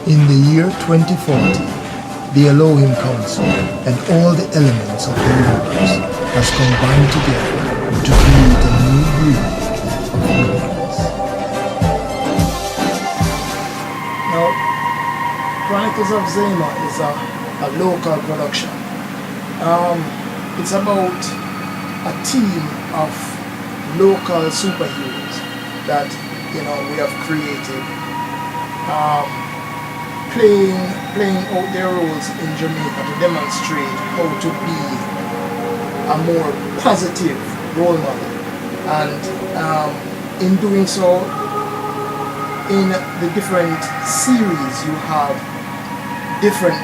In the year 2040, the Elohim Council and all the elements of the universe has combined together to create a new breed of humans. Now, Chronicles of Zema is a local production. It's about a team of local superheroes that we have created, playing out their roles in Jamaica to demonstrate how to be a more positive role model, and in doing so, in the different series you have different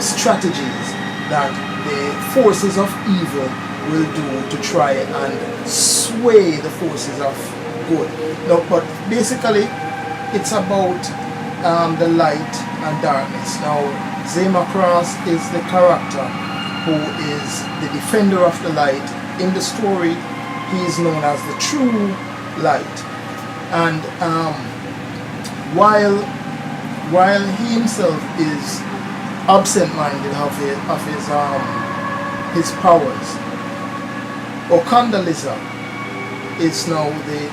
strategies that the forces of evil will do to try and sway the forces of good. No, but basically it's about the light and darkness. Now, Zema Cross is the character who is the defender of the light. In the story, he is known as the true light. And while he himself is absent-minded of his powers, Okandaliza is now the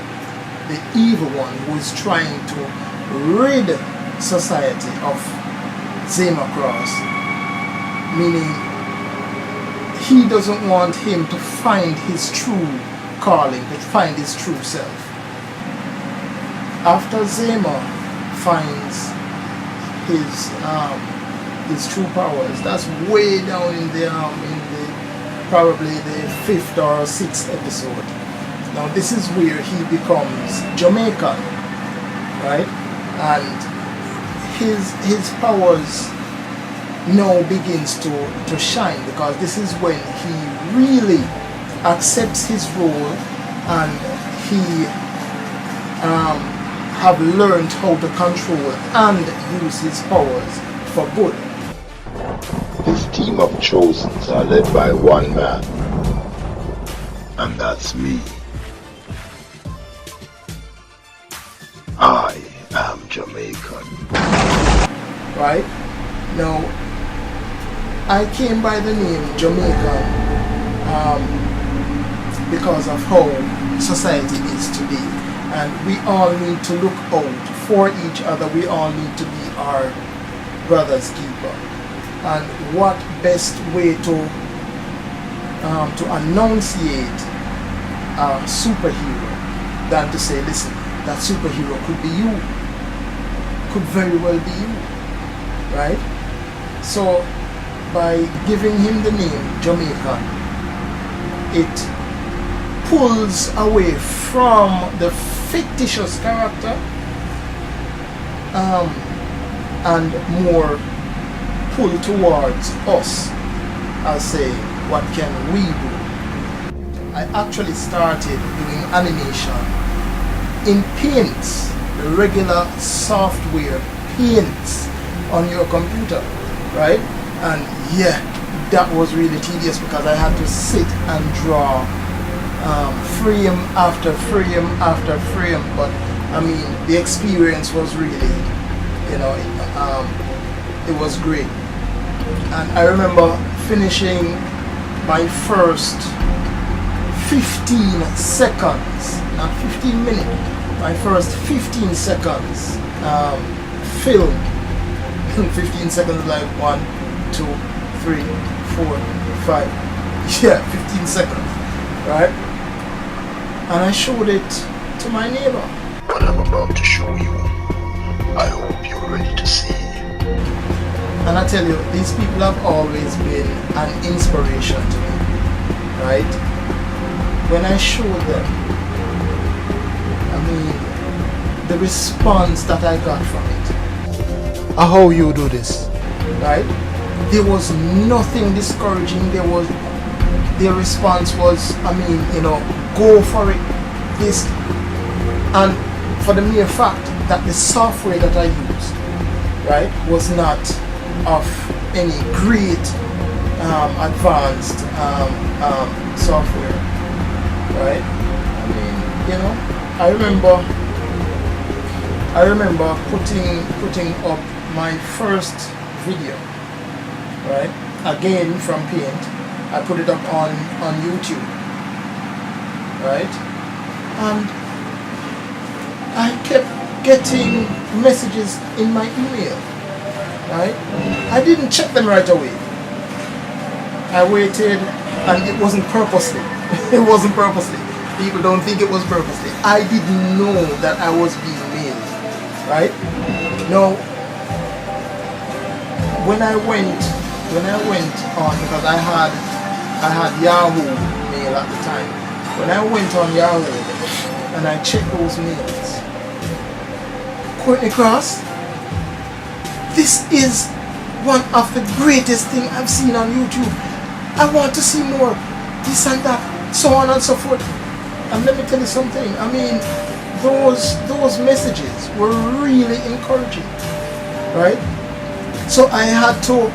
evil one who is trying to rid society of Zema Cross, meaning he doesn't want him to find his true calling, to find his true self. After Zema finds his true powers, that's way down in the probably the 5th or 6th episode. Now this is where he becomes Jamaican, right? And his powers now begins to shine, because this is when he really accepts his role and he have learned how to control and use his powers for good. This team of chosens are led by one man, and that's me. I am Jamaican. Right? Now, I came by the name Jamaican because of how society is today. And we all need to look out for each other. We all need to be our brother's keeper. And what best way to enunciate a superhero than to say, listen, that superhero could be you, could very well be you, right? So by giving him the name Jamaican, it pulls away from the fictitious character and more pull towards us as say, what can we do? I actually started doing animation in Paint, the regular software Paint on your computer, right? And yeah, that was really tedious because I had to sit and draw frame after frame after frame. But I mean, the experience was really, it was great. And I remember finishing my first 15 seconds, not 15 minutes, my first 15 seconds film. 15 seconds, like 1, 2, 3, 4, 5, yeah, 15 seconds, right? And I showed it to my neighbor. What I'm about to show you, I hope you're ready to see. And I tell you, these people have always been an inspiration to me, right? When I showed them, I mean, the response that I got from it. How you do this, right? There was nothing discouraging. Their response was, I mean, go for it. This, and for the mere fact that the software that I used, right, was not of any great advanced software, right? I mean, I remember I remember putting up my first video, right? Again from Paint. I put it up on YouTube, right? And I kept getting messages in my email, right? I didn't check them right away. I waited, and it wasn't purposely. It wasn't purposely. People don't think it was purposely. I didn't know that I was being mailed, right? Now, when I went on, because I had Yahoo mail at the time. When I went on Yahoo and I checked those mails, Courtney Chross, this is one of the greatest things I've seen on YouTube. I want to see more, this and that, so on and so forth. And let me tell you something, I mean, those messages were really encouraging, right? So I had to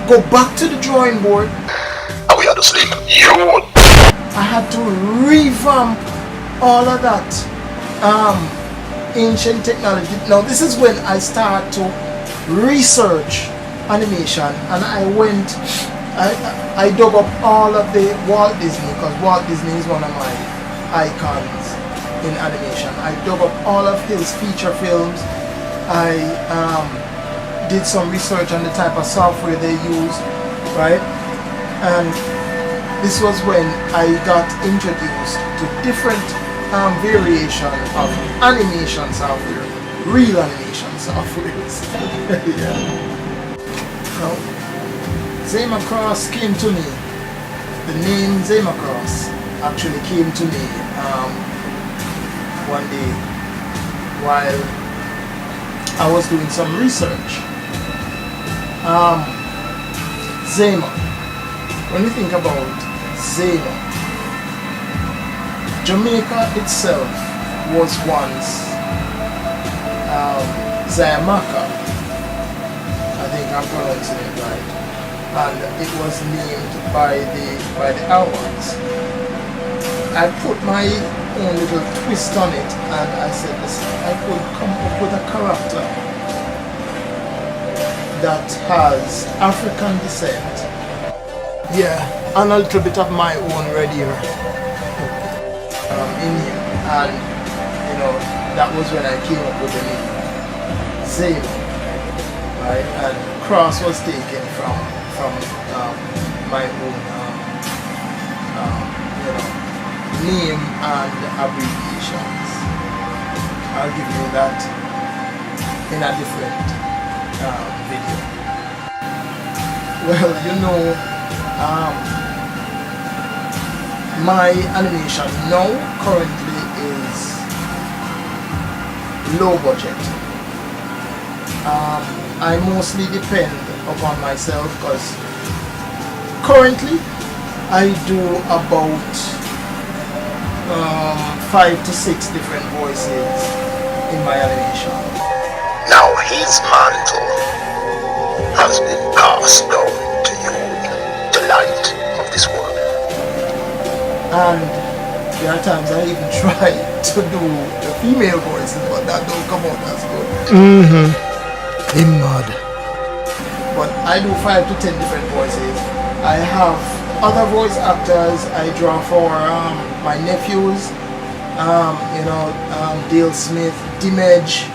go back to the drawing board. And we had to sleep. I had to revamp all of that ancient technology. Now this is when I started to research animation, and I dug up all of the Walt Disney, because Walt Disney is one of my icons in animation. I dug up all of his feature films. I did some research on the type of software they use, right? And this was when I got introduced to different variation of animation software, real animation softwares. Yeah. Now, Zema Cross came to me. The name Zema Cross actually came to me one day while I was doing some research. Zema. When you think about Zema, Jamaica itself was once Zayamaka. I think I'm pronouncing it right. And it was named by the Awans. I put my own little twist on it, and I said, listen, I could come up with a character that has African descent. Yeah, and a little bit of my own red here in him. And you know, that was when I came up with the name Zema, right? And Cross was taken from my own you know, name and abbreviations. I'll give you that in a different video. Well, you know, my animation now currently is low budget. I mostly depend upon myself, because currently I do about 5 to 6 different voices in my animation. Now his mantle has been passed down to you, the light of this world. And there are times I even try to do the female voices, but that don't come out as good. In mud. But I do 5 to 10 different voices. I have other voice actors I draw for my nephews, you know, Dale Smith, Dimage,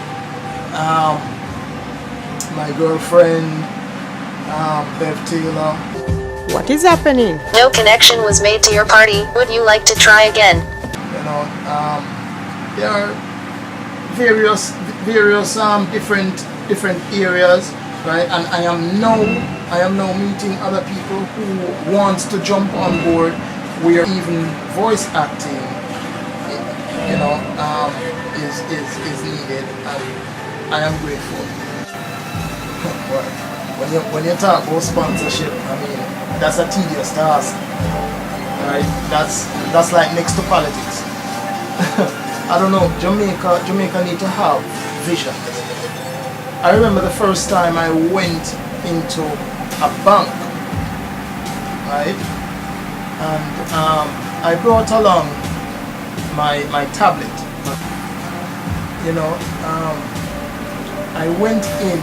my girlfriend, Bev Taylor. What is happening? No connection was made to your party. Would you like to try again? You know, there are various different areas, right? And I am now meeting other people who want to jump on board where even voice acting, you know, is needed, and I am grateful. But when you talk about sponsorship, I mean, that's a tedious task, right? That's like next to politics. I don't know. Jamaica need to have vision. I remember the first time I went into a bank, right? And I brought along my tablet. you know, I went in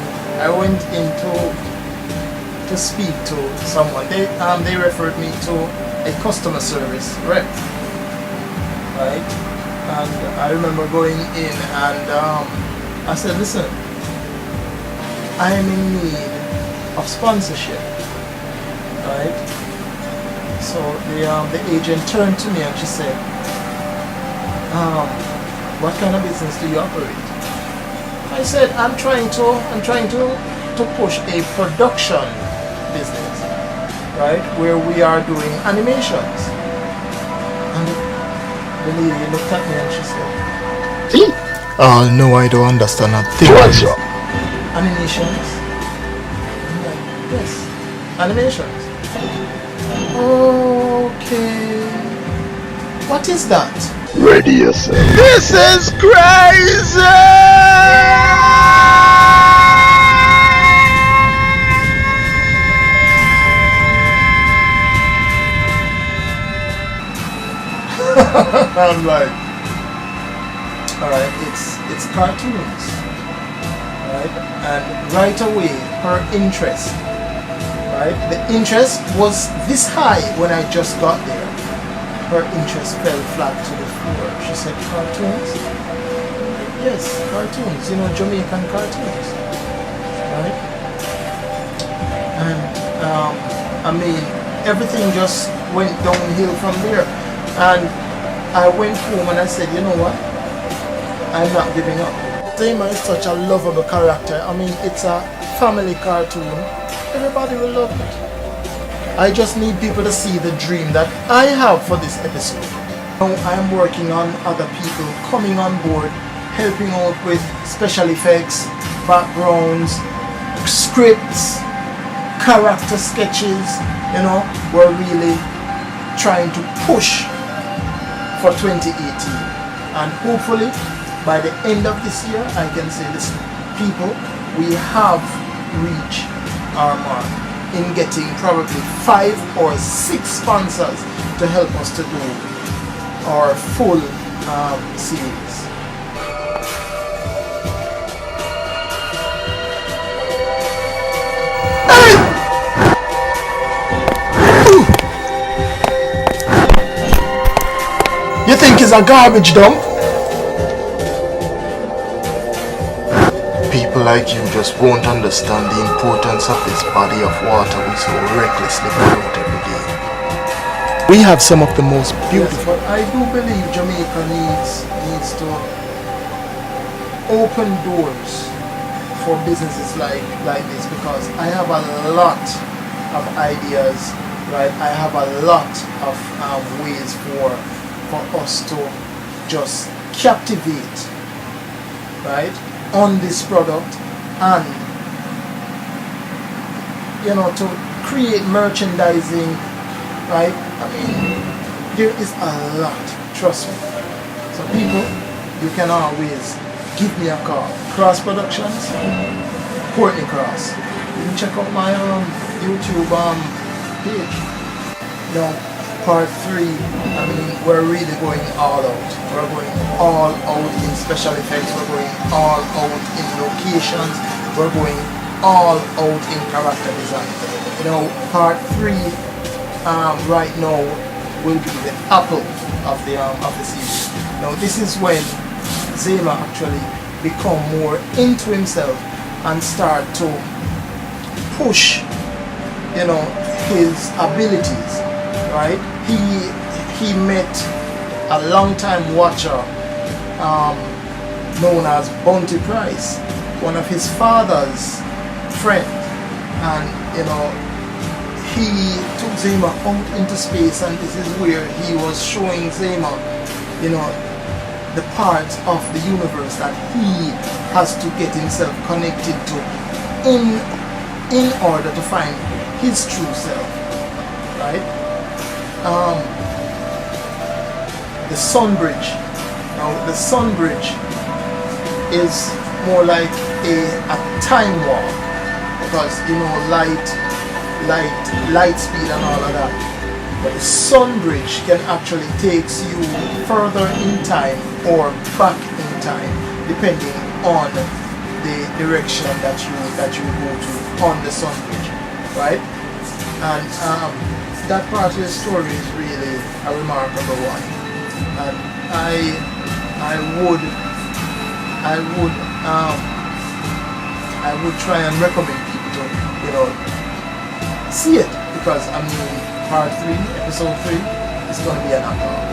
to speak to someone. They referred me to a customer service rep, right? And I remember going in and I said, listen, I am in need of sponsorship, right? So the agent turned to me and she said, what kind of business do you operate? I said, I'm trying to push a production business, right, where we are doing animations. And the lady looked at me and she said, oh no, I don't understand a thing. What's up? Animations? I'm like, yes, animations. Okay. What is that? Ready yourself. This is crazy! I'm like, alright, it's cartoons, right? And right away, her interest, right? The interest was this high when I just got there. Her interest fell flat to the floor. She said, cartoons? Yes, cartoons, you know, Jamaican cartoons, right? And I mean, everything just went downhill from there. And I went home and I said, you know what? I'm not giving up. Zema is such a lovable character. I mean, it's a family cartoon. Everybody will love it. I just need people to see the dream that I have for this episode. Now I'm working on other people coming on board, helping out with special effects, backgrounds, scripts, character sketches. You know, we're really trying to push for 2018, and hopefully by the end of this year I can say, listen, people, we have reached our mark in getting probably 5 or 6 sponsors to help us to do our full series. You think it's a garbage dump? People like you just won't understand the importance of this body of water we so recklessly pollute every day. We have some of the most beautiful. Yes, but I do believe Jamaica needs to open doors for businesses like this, because I have a lot of ideas, right? I have a lot of ways for us to just captivate, right, on this product, and you know, to create merchandising, right? I mean, there is a lot, trust me. So people, you can always give me a call. Chross Productions, Courtney Chross. You can check out my YouTube page. You know, part 3, I mean, we're really going all out. We're going all out in special effects. We're going all out in locations. We're going all out in character design. You know, part 3 right now will be the apple of the series. Now this is when Zema actually become more into himself and start to push, you know, his abilities, right? He met a long-time watcher known as Bounty Price, one of his father's friends, and you know, he took Zema out into space, and this is where he was showing Zema, you know, the parts of the universe that he has to get himself connected to in order to find his true self, right? The Sun Bridge. Now the Sun Bridge is more like a time warp, because you know, light speed and all of that. But the Sun Bridge can actually takes you further in time or back in time, depending on the direction that you go to on the sun bridge, right? And that part of the story is really a remarkable one, and I would try and recommend people to, you know, see it, because I mean, part 3, episode 3 is going to be an knockout.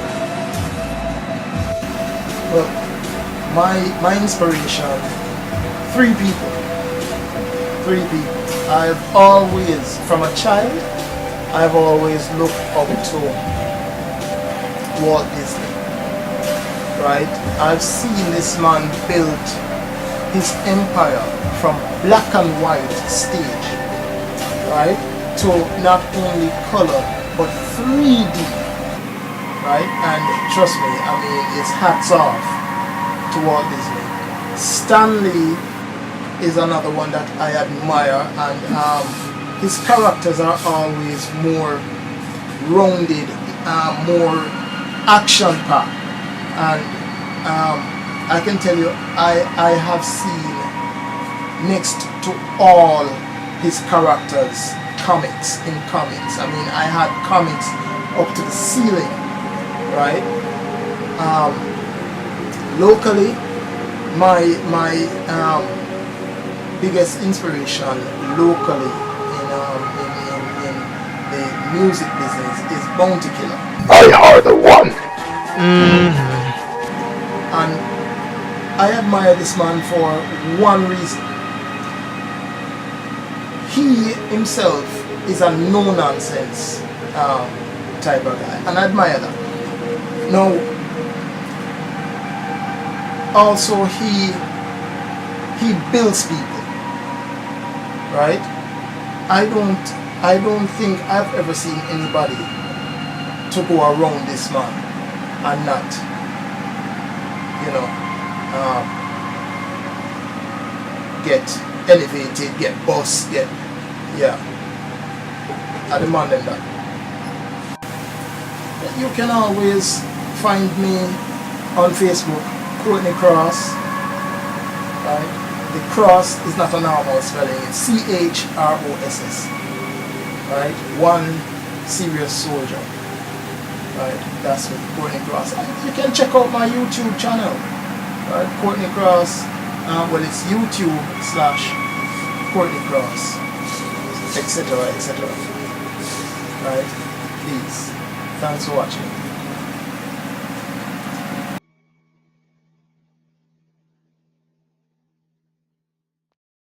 Well, my inspiration, 3 people. I've always, from a child, I've always looked up to Walt Disney, right? I've seen this man build his empire from black and white stage, right, to not only color but 3D, right? And trust me, I mean, it's hats off to Walt Disney. Stanley is another one that I admire, and his characters are always more rounded, more action-packed, and I can tell you, I have seen next to all his characters in comics. I mean, I had comics up to the ceiling, right? Locally, my biggest inspiration locally in the music business is Bounty Killer. I are the one. And I admire this man for one reason. He himself is a no-nonsense type of guy, and I admire that. Now, also he builds people, right? I don't think I've ever seen anybody to go around this man and not, you know, get elevated, get boss, I demand them that. You can always find me on Facebook, Courtney Chross, right? The Cross is not a normal spelling, it's C-H-R-O-S-S, right? One serious soldier, right? That's what Courtney Chross. And you can check out my YouTube channel, right? Courtney Chross, well, it's YouTube/Courtney Chross, etc., right? Please, thanks for watching.